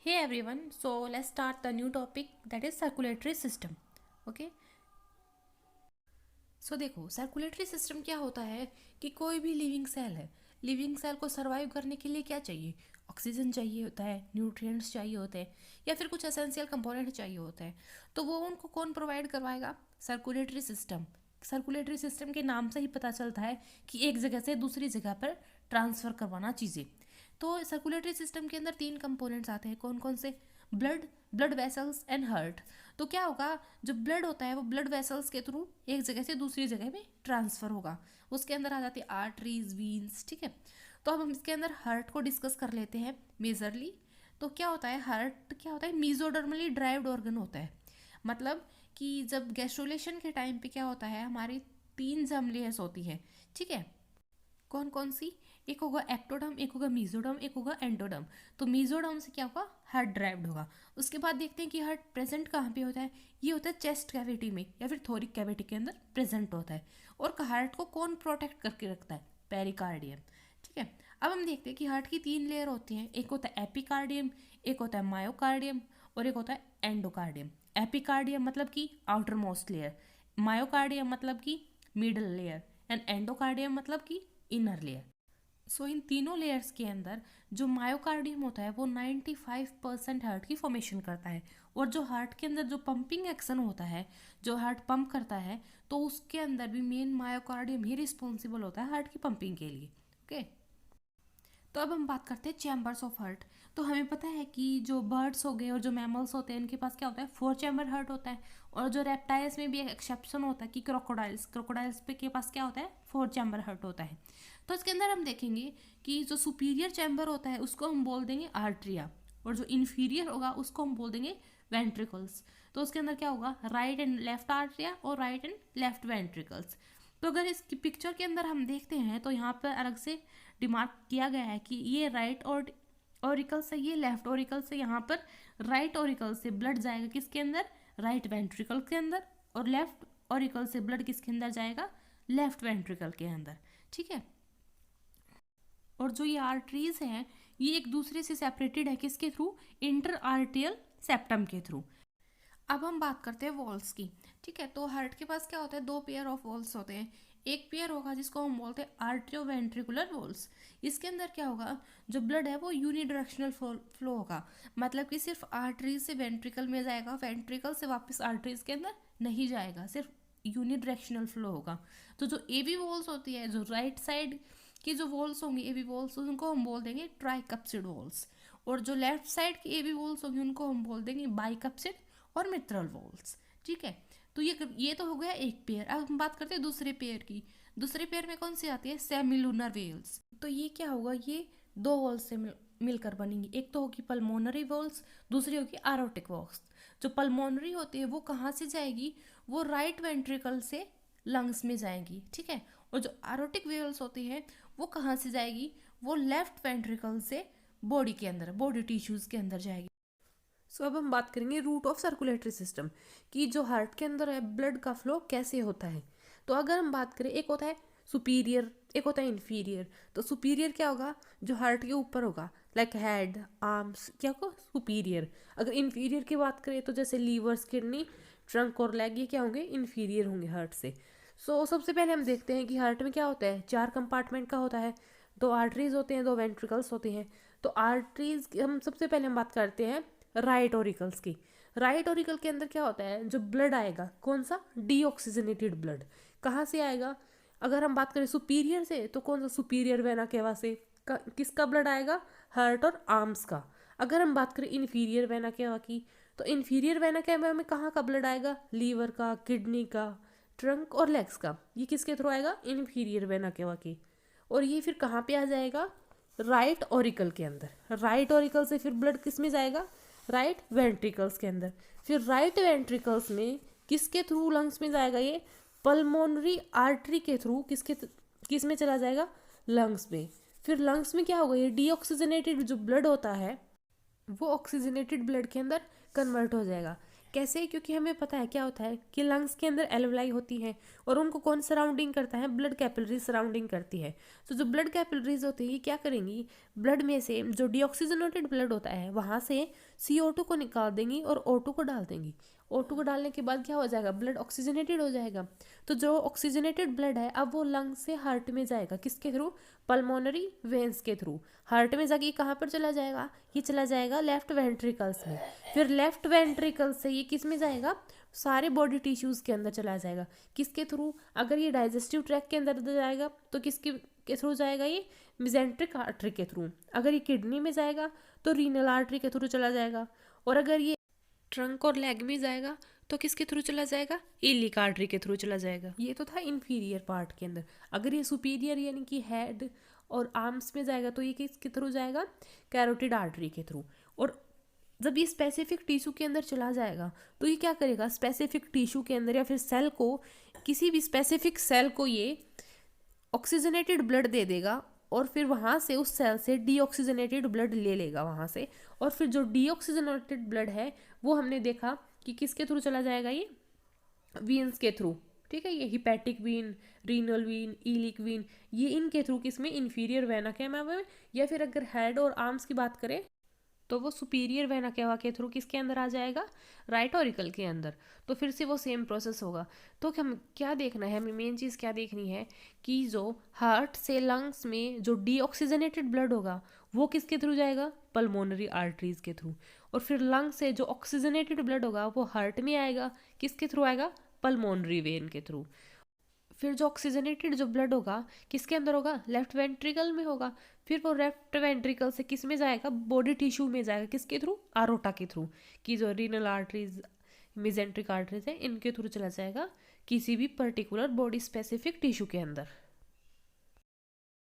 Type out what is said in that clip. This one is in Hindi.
Hey everyone, so let's start the new topic that is circulatory system. Okay. सो देखो सर्कुलेटरी सिस्टम क्या होता है कि कोई भी लिविंग सेल है, लिविंग सेल को सर्वाइव करने के लिए क्या चाहिए? ऑक्सीजन चाहिए होता है, न्यूट्रिएंट्स चाहिए होते हैं या फिर कुछ एसेंशियल कंपोनेंट चाहिए होते हैं। तो वो उनको कौन प्रोवाइड करवाएगा? Circulatory system. सर्कुलेटरी सिस्टम के नाम से ही पता चलता है कि एक जगह से दूसरी जगह पर ट्रांसफ़र करवाना चीज़ें। तो सर्कुलेटरी सिस्टम के अंदर 3 कंपोनेंट्स आते हैं, कौन कौन से? Blood, blood vessels and heart. तो क्या होगा, जो ब्लड होता है वो ब्लड वेसल्स के थ्रू एक जगह से दूसरी जगह में ट्रांसफ़र होगा। उसके अंदर आ जाती है आर्टरीज, वीन्स, ठीक है। तो अब हम इसके अंदर हार्ट को डिस्कस कर लेते हैं मेजरली। तो क्या होता है हार्ट, क्या होता है? मीजोडर्मली ड्राइव्ड ऑर्गन होता है। मतलब कि जब गैस्ट्रुलेशन के टाइम पे क्या होता है, हमारी 3 जर्म लेयर्स होती है, ठीक है। कौन कौन सी? एक होगा एक्टोडर्म, एक होगा मीजोडर्म, एक होगा एंडोडर्म। तो मीजोडर्म से क्या होगा? हार्ट ड्राइव्ड होगा। उसके बाद देखते हैं कि हार्ट प्रेजेंट कहाँ पे होता है। ये होता है चेस्ट कैविटी में या फिर थोरिक कैविटी के अंदर प्रेजेंट होता है। और हार्ट को कौन प्रोटेक्ट करके रखता है? पेरिकार्डियम, ठीक है। अब हम देखते हैं कि हार्ट की 3 लेयर होती हैं, एक होता है एपिकार्डियम, एक होता है मायोकार्डियम और एक होता है एंडोकार्डियम। एपिकार्डियम मतलब कि आउटर मोस्ट लेयर, मायोकार्डियम मतलब कि मिडल लेयर एंड एंडोकार्डियम मतलब कि इनर लेयर। सो इन तीनों लेयर्स के अंदर जो मायोकार्डियम होता है वो 95% हार्ट की फॉर्मेशन करता है। और जो हार्ट के अंदर जो पंपिंग एक्शन होता है, जो हार्ट पंप करता है, तो उसके अंदर भी मेन मायोकार्डियम ही रिस्पॉन्सिबल होता है हार्ट की पंपिंग के लिए। ओके। तो अब हम बात करते हैं चैम्बर्स ऑफ हार्ट। तो हमें पता है कि जो बर्ड्स हो गए और जो मैमल्स होते हैं इनके पास क्या होता है? 4 चैम्बर हार्ट होता है। और जो रेप्टाइल्स में भी एक एक्सेप्शन होता है कि क्रोकोडाइल्स, क्रोकोडाइल्स पे के पास क्या होता है? 4 चैम्बर हार्ट होता है। तो इसके अंदर हम देखेंगे कि जो सुपीरियर चैम्बर होता है उसको हम बोल देंगे आर्ट्रिया, और जो इन्फीरियर होगा उसको हम बोल देंगे वेंट्रिकल्स। तो उसके अंदर क्या होगा? राइट एंड लेफ्ट आर्ट्रिया और राइट एंड लेफ्ट वेंट्रिकल्स। तो अगर इस पिक्चर के अंदर हम देखते हैं तो यहाँ पर अलग से डिमार्क किया गया है कि ये राइट और ऑरिकल से, ये लेफ्ट ऑरिकल से, यहाँ पर राइट ऑरिकल से ब्लड जाएगा किसके अंदर? राइट वेंट्रिकल के अंदर। और लेफ्ट ऑरिकल से ब्लड किसके अंदर जाएगा? लेफ्ट वेंट्रिकल के अंदर, ठीक है। और जो ये आर्टरीज हैं ये एक दूसरे से सेपरेटेड है किसके थ्रू? इंटर आर्टियल सेप्टम के थ्रू। अब हम बात करते हैं वॉल्स की, ठीक है। तो हार्ट के पास क्या होता है? 2 पेयर ऑफ वॉल्स होते हैं। एक पेयर होगा जिसको हम बोलते हैं आर्टियोवेंट्रिकुलर वॉल्स। इसके अंदर क्या होगा? जो ब्लड है वो यूनिडायरेक्शनल फ्लो होगा। मतलब कि सिर्फ आर्टरीज से वेंट्रिकल में जाएगा, वेंट्रिकल से वापस आर्टरीज के अंदर नहीं जाएगा, सिर्फ यूनिडायरेक्शनल फ्लो होगा। तो जो एबी वॉल्स होती है, जो राइट साइड की जो वॉल्स होंगी एबी वॉल्स, उनको हम बोल देंगे ट्राइकप्सिड वॉल्स। और जो लेफ्ट साइड की एबी वॉल्स होंगी उनको हम बोल देंगे बाइकप्सिड और मिट्रल वॉल्स, ठीक है। तो ये तो हो गया एक पेयर। अब हम बात करते हैं दूसरे पेयर की। दूसरे पेयर में कौन सी आती है? Semilunar valves. तो ये क्या होगा? ये 2 वॉल्स से मिलकर बनेंगी। एक तो होगी पल्मोनरी वॉल्स, दूसरी होगी आरोटिक वॉल्स। जो पल्मोनरी होती है वो कहाँ से जाएगी? वो राइट वेंट्रिकल से लंग्स में जाएगी, ठीक है। और जो आरोटिक वेल्स होती है वो कहाँ से जाएगी? वो लेफ्ट वेंट्रिकल से बॉडी के अंदर, बॉडी टिश्यूज के अंदर जाएगी। सो अब हम बात करेंगे रूट ऑफ सर्कुलेटरी सिस्टम, कि जो हार्ट के अंदर है ब्लड का फ्लो कैसे होता है। तो अगर हम बात करें, एक होता है सुपीरियर, एक होता है इन्फीरियर। तो सुपीरियर क्या होगा? जो हार्ट के ऊपर होगा, लाइक हेड, आर्म्स, क्या होगा? सुपीरियर। अगर इन्फीरियर की बात करें तो जैसे लीवर्स, किडनी, ट्रंक और लेग, ये क्या होंगे? इन्फीरियर होंगे हार्ट से। सो सबसे पहले हम देखते हैं कि हार्ट में क्या होता है। 4 कंपार्टमेंट का होता है, 2 आर्टरीज होते हैं, 2 वेंट्रिकल्स होते हैं। तो आर्टरीज हम सबसे पहले हम बात करते हैं राइट ऑरिकल्स की। राइट ऑरिकल के अंदर क्या होता है? जो ब्लड आएगा, कौन सा? Deoxygenated blood. कहाँ से आएगा? अगर हम बात करें सुपीरियर से तो कौन सा? सुपीरियर वेना केवा से किसका ब्लड आएगा? हार्ट और आर्म्स का। अगर हम बात करें इन्फीरियर वेना केवा की, तो इन्फीरियर वेना केवा में कहाँ का ब्लड आएगा? लीवर का, किडनी का, ट्रंक और लेग्स का। ये किसके थ्रू आएगा? इन्फीरियर वेना केवा की। और ये फिर कहाँ पे आ जाएगा? राइट ऑरिकल के अंदर। राइट ऑरिकल से फिर ब्लड किस में जाएगा? राइट वेंट्रिकल्स के अंदर। फिर राइट वेंट्रिकल्स में किसके थ्रू लंग्स में जाएगा? ये पल्मोनरी आर्टरी के थ्रू किस में चला जाएगा? लंग्स में। फिर लंग्स में क्या होगा? ये डीऑक्सीजनेटेड जो ब्लड होता है वो ऑक्सीजनेटेड ब्लड के अंदर कन्वर्ट हो जाएगा। कैसे? क्योंकि हमें पता है क्या होता है कि लंग्स के अंदर एल्वलाई होती हैं और उनको कौन सराउंडिंग करता है? ब्लड कैपिलरीज सराउंडिंग करती है। तो जो ब्लड कैपिलरीज होती है क्या करेंगी? ब्लड में से जो डीऑक्सीजनेटेड ब्लड होता है वहाँ से CO2 को निकाल देंगी और O2 को डाल देंगी। O2 को डालने के बाद क्या हो जाएगा? ब्लड ऑक्सीजनेटेड हो जाएगा। तो जो ऑक्सीजनेटेड ब्लड है अब वो लंग से हार्ट में जाएगा। किसके थ्रू? पल्मोनरी वेन्स के थ्रू। हार्ट में जाके कहाँ पर चला जाएगा? ये चला जाएगा लेफ्ट वेंट्रिकल्स में। फिर लेफ्ट वेंट्रिकल से ये किस में जाएगा? सारे बॉडी टिश्यूज के अंदर चला जाएगा। किसके थ्रू? अगर ये डाइजेस्टिव ट्रैक्ट के अंदर जाएगा तो किसके के थ्रू जाएगा? ये मिजेंट्रिक आर्टरी के थ्रू। अगर ये किडनी में जाएगा तो रीनल आर्टरी के थ्रू चला जाएगा। और अगर ये ट्रंक और लेग में जाएगा तो किसके थ्रू चला जाएगा? इलिक आर्टरी के थ्रू चला जाएगा। ये तो था इंफीरियर पार्ट के अंदर। अगर ये सुपीरियर यानी कि हेड और आर्म्स में जाएगा तो ये किसके थ्रू जाएगा? कैरोटिड आर्टरी के थ्रू। और जब ये स्पेसिफिक टिश्यू के अंदर चला जाएगा तो ये क्या करेगा? स्पेसिफिक टिश्यू के अंदर या फिर सेल को, किसी भी स्पेसिफिक सेल को ये ऑक्सीजनेटेड ब्लड दे देगा और फिर वहाँ से उस सेल से डीऑक्सीजनेटेड ब्लड ले लेगा वहाँ से। और फिर जो डीऑक्सीजनेटेड ब्लड है वो हमने देखा कि किसके थ्रू चला जाएगा? ये वीन्स के थ्रू। ठीक है, ये hepatic vein, renal vein, iliac vein, ये इनके थ्रू किसमें? इन्फीरियर वेना कैवा में। या फिर अगर हेड और आर्म्स की बात करें तो वो सुपीरियर वेना कैवा के थ्रू किसके अंदर आ जाएगा? राइट ऑरिकल के अंदर। तो फिर से वो सेम प्रोसेस होगा। तो हम क्या देखना है? हमें मेन चीज़ क्या देखनी है कि जो हार्ट से लंग्स में जो डीऑक्सीजनेटेड ब्लड होगा वो किसके थ्रू जाएगा? पल्मोनरी आर्टरीज के थ्रू। और फिर लंग से जो ऑक्सीजनेटेड ब्लड होगा वो हार्ट में आएगा। किसके थ्रू आएगा? पल्मोनरी वेन के थ्रू। फिर जो ऑक्सीजनेटेड जो ब्लड होगा किसके अंदर होगा? लेफ्ट वेंट्रिकल में होगा। फिर वो लेफ्ट वेंट्रिकल से किस में जाएगा? बॉडी टिश्यू में जाएगा। किसके थ्रू? आरोटा के थ्रू। कि जो रीनल आर्टरीज, मिजेंट्रिक आर्टरीज है, इनके थ्रू चला जाएगा किसी भी पर्टिकुलर बॉडी स्पेसिफिक टिश्यू के अंदर।